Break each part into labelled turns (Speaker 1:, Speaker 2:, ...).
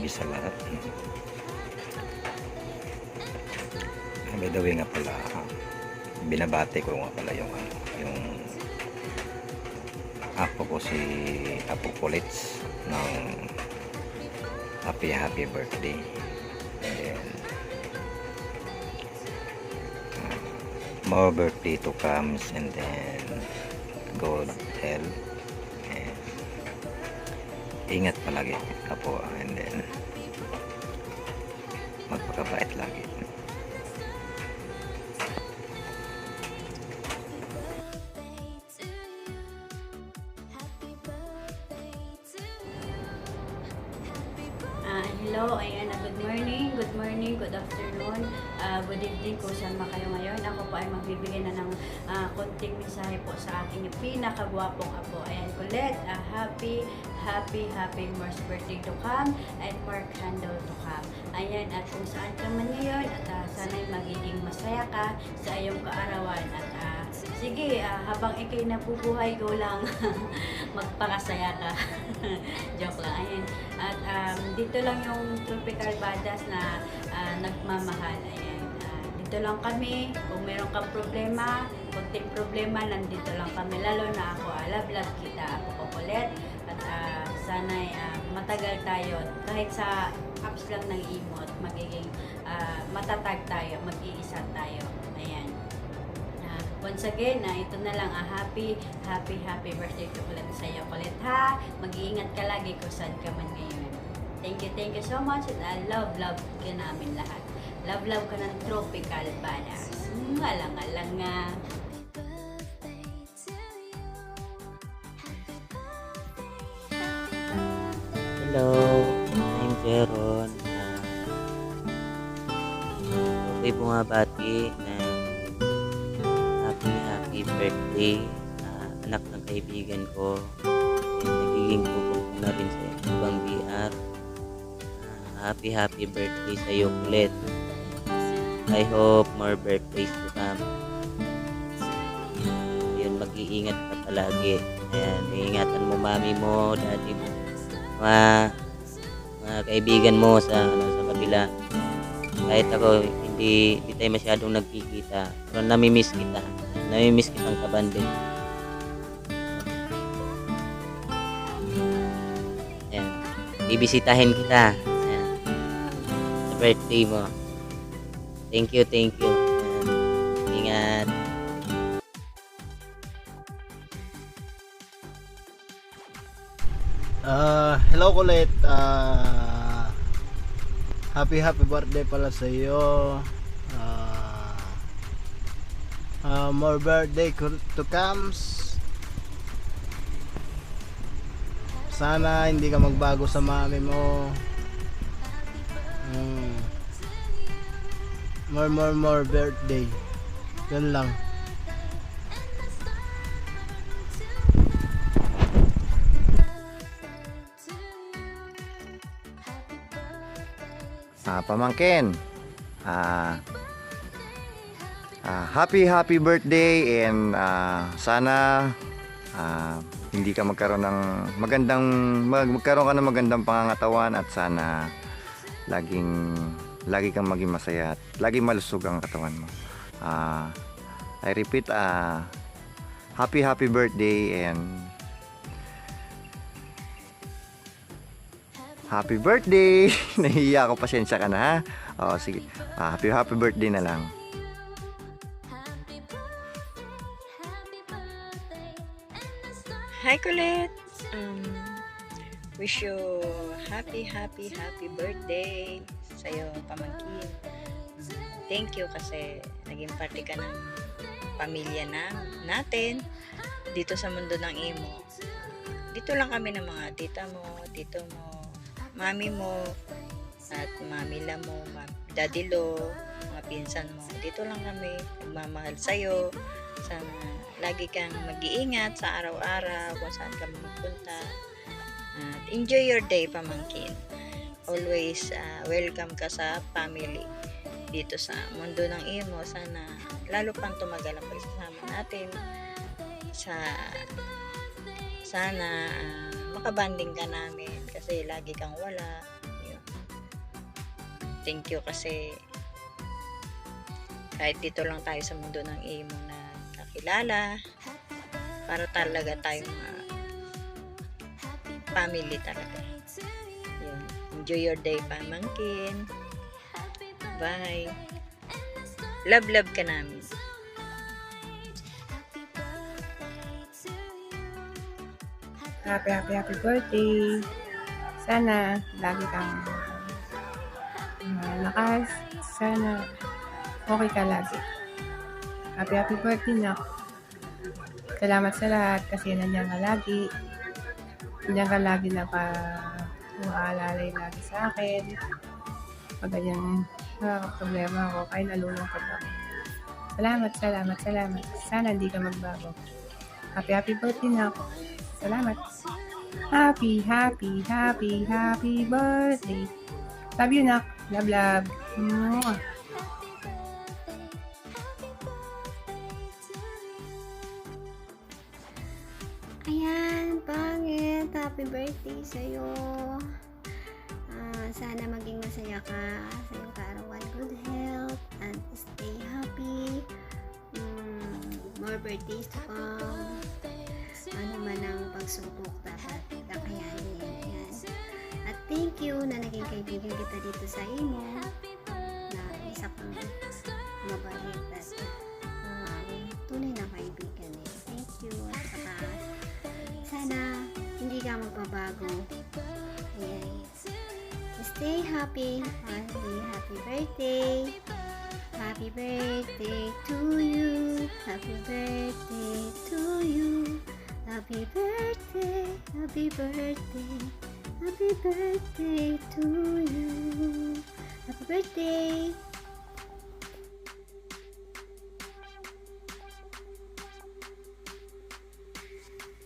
Speaker 1: gabi sa lahat. By the way nga pala, binabati ko nga pala yung apo ko, si Apo Kulits, ng happy birthday. And then more birthday to comes, and then good health, and ingat palagi Apo, and then magpakabait lagi.
Speaker 2: Hello, ayan, good morning, good afternoon, good evening kung saan man kayo ngayon. Ako po ay magbibigay na ng konting mensahe po sa aking pinakagwapong apo. Ayan, Colette, happy first birthday to come and more candle to come. Ayan, at kung saan ka man ngayon, at sana'y magiging masaya ka sa iyong kaarawan. At sige, habang ikay nabubuhay, go lang magpakasaya ka. Joke lang, ayan. At dito lang yung Tropical Badas na nagmamahal. Ayan. Dito lang kami. Kung meron kang problema, kunting problema, nandito lang kami. Lalo na ako, love kita. Ako po Colette. At sana'y matagal tayo. Kahit sa apps lang ng imot, magiging matatag tayo, mag-iisa tayo. Ayan. Once again, ito na lang, happy birthday to Colette sa iyo, Colette, ha? Mag-iingat ka lagi kung saan ka man ngayon. Thank you so much, and love ka namin lahat. Love ka ng Tropical Badas. Alang nga.
Speaker 3: Hello, I'm Jeron. Okay, bumabati na happy birthday sa anak ng kaibigan ko. Nagiging kupong ko na rin sa ibang BR. Happy birthday sa iyo, Colette. I hope more birthdays to come. Ayun, mag-iingat ka palagi. Ayan, iingatan mo mami mo, daddy mo, mga kaibigan mo sa kabila. Kahit ako, hindi tayo masyadong nagkikita, pero namimiss kitang kabanding. Ayan, bibisitahin kita. Ayan, sa birthday mo. Thank you. Ayan, ingat.
Speaker 4: Hello Colette, happy birthday pala sa iyo. More birthday to comes. Sana hindi ka magbago sa mami mo. More birthday. Yun lang.
Speaker 1: Pamangkin, happy birthday, and sana hindi ka magkaroon ka ng magandang pangangatawan, at sana lagi kang maging masaya at lagi malusog ang katawan mo. I repeat, happy birthday, and happy birthday. Nahihiya ako, pasensya ka na, ha. Sige, happy birthday na lang.
Speaker 5: Hi Colette, wish you happy birthday sa'yo, pamangkin. Thank you kasi naging parte ka ng pamilya natin dito sa mundo ng imo. Dito lang kami ng mga tita mo, tito mo, mami mo, at mamila mo, daddy lo, mga pinsan mo. Dito lang kami nagmamahal sa'yo. Sana lagi kang mag-iingat sa araw-araw kung saan ka magpunta. Enjoy your day, pamangkin. Always welcome ka sa family dito sa mundo ng imo. Sana lalo pang tumagal ang pagsasama natin. Sana makabanding ka namin kasi lagi kang wala. Yun. Thank you kasi kahit dito lang tayo sa mundo ng imo na kakilala, para talaga tayong family talaga. Yun. Enjoy your day, pamangkin. Bye. Love ka namin.
Speaker 6: Happy birthday. Sana lagi kang lakas. Sana okay ka lagi. Happy birthday na. Salamat sa lahat kasi nandiyan ka lagi. Nandiyan ka lagi na umaalalay lagi sa akin. Pag ganyan problema ako, ay nalulungkot ako. Salamat. Sana hindi ka magbago. Happy birthday na ako. Salamat. Happy birthday. Love you, Nak. Love. Mwah.
Speaker 7: Ayan, pangit. Happy birthday sa'yo. Sana maging masaya ka sa iyong kaarawan. Good health and stay happy. More birthdays to come. Ano man ang pagsubok, dapat kakayanin. Yan. At thank you na naging kaibigan kita dito sa imo. Na isa kang mabait at tunay na kaibigan. Thank you. At saka sana hindi ka magbabago. Ayan. Stay happy. Happy birthday. Happy birthday to you. Happy birthday to you. Happy birthday. Happy birthday. Happy birthday to you. Happy birthday.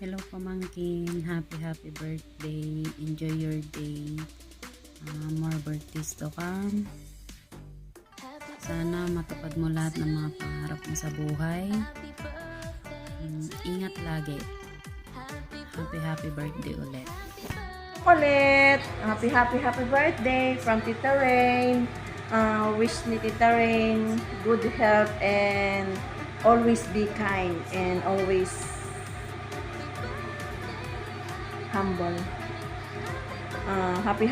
Speaker 8: Hello pamangkin, happy birthday, enjoy your day, more birthdays to come. Sana matupad mo lahat ng mga pangarap mo sa buhay. Ingat lagi. Happy birthday ulit.
Speaker 9: Ulit, happy birthday from Tita Rain. Wish ni Tita Rain good health and always be kind and always humble. Happy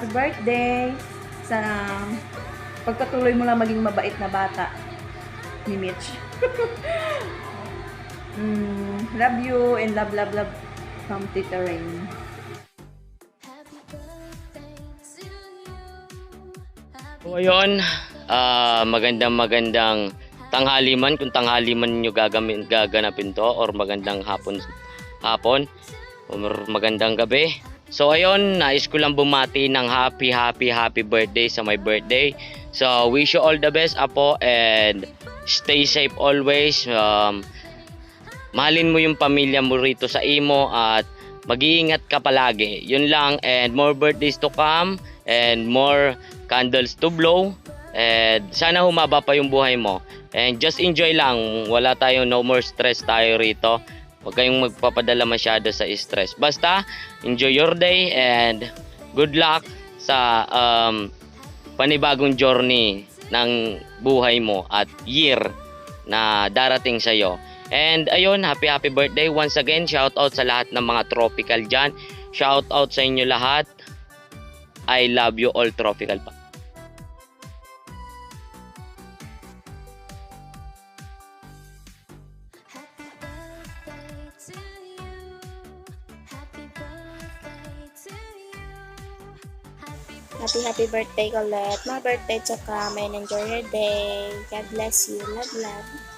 Speaker 9: birthday. Sana pagpatuloy mo lang maging mabait na bata ni Mitch. Love you and love from Tita Rain.
Speaker 10: So ayun, magandang tanghali man kung tanghali man nyo gaganapin to, or magandang hapon or magandang gabi. So ayun, nais ko lang bumati ng happy birthday sa my birthday. So wish you all the best, Apo, and stay safe always. Mahalin mo yung pamilya mo rito sa imo at mag-iingat ka palagi. Yun lang, and more birthdays to come and more candles to blow, and sana humaba pa yung buhay mo, and just enjoy lang. Wala tayo, no more stress tayo rito. Huwag kayong magpapadala masyado sa stress. Basta enjoy your day and good luck sa panibagong journey ng buhay mo at year na darating sa iyo. And ayun, happy birthday once again. Shout out sa lahat ng mga tropical dyan. Shout out sa inyo lahat. I love you all, tropical pa.
Speaker 7: Happy birthday, Colette. My birthday to come and enjoy your day. God bless you. Love.